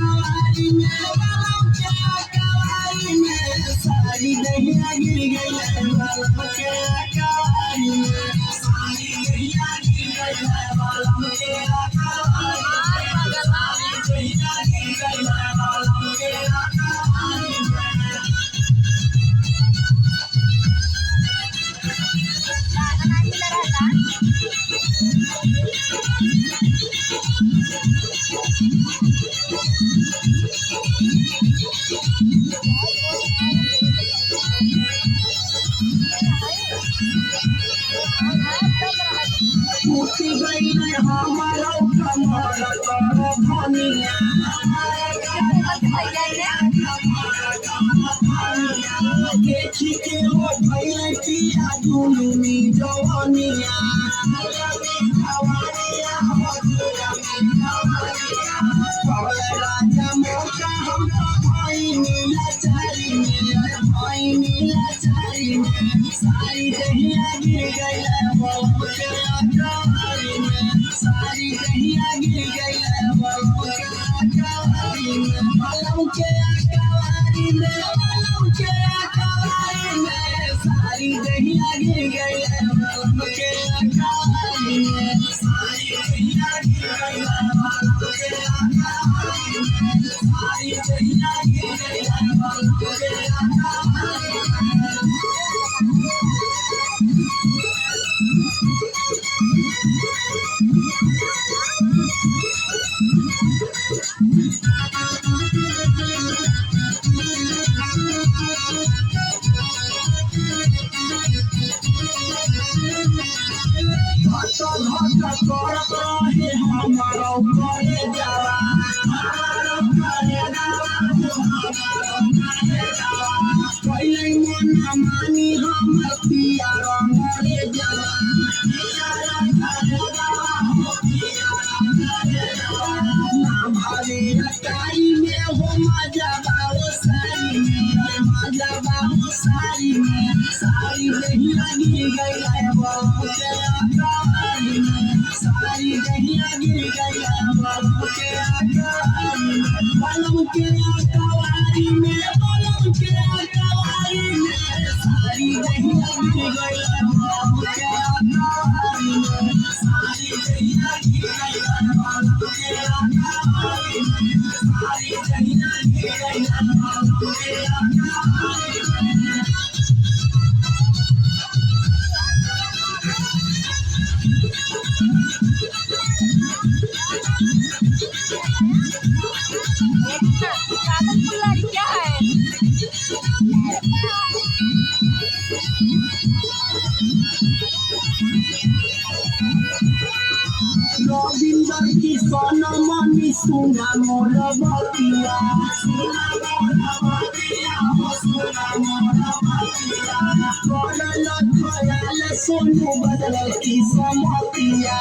कवारी में बलम के कवारी में सारी दहिया गिर गई बलम के कवारी में सारी दहिया गिर गई बलम के कवारी में सारी दहिया गिर गई बलम के कवारी में टूटी गई हमारा कमर कर धनिया देखी के वो भैया पिया दुलमी जवानिया राजा मौका हम भाई नीला चारी में सारी दहिया गिर गई बलम के कवारी में सारी दहिया गिर गई बलम के कवारी में बलम के कवारी में बलम के कवारी में सारी दहिया गिर गई बलम के कवारी में सारी दहिया गिर गई बलम के कवारी में सारी दहिया गिर गई बलम के कवारी में करत रहे हमारा घरे जावा पहले मन मानी हम पिया मरे जावा ना भावे रटाई में हो मजा बाओ सारी में सारी दहिया गिर गई बलम के कवारी में सारी दहिया गिर गई बलम के कवारी में बलम के कवारी में बलम के कवारी में सारी दहिया गिर गई बलम के कवारी में सारी दहिया गिर गई बलम के कवारी में सारी दहिया गिर गई बलम के कवारी में क्या है रविंदर की सोनमणि सुना मोर बतिया करल खयाल सोनू बदल की समतिया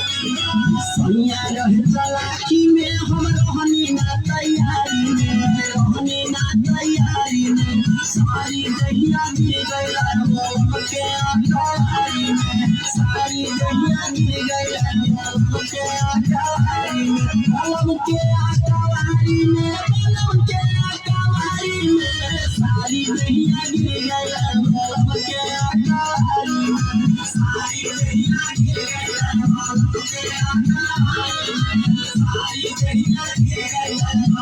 सैया रह चलाकी में हम रहनी ना तैयारी में सारी दहिया गिर गई बलम के कवारी में सारी दहिया गिर गई बलम के कवारी में बलम के कवारी में बलम के कवारी में सारी दहिया गिर गई बलम के कवारी में सारी दहिया गिर गई बलम के कवारी में सारी दहिया गिर गई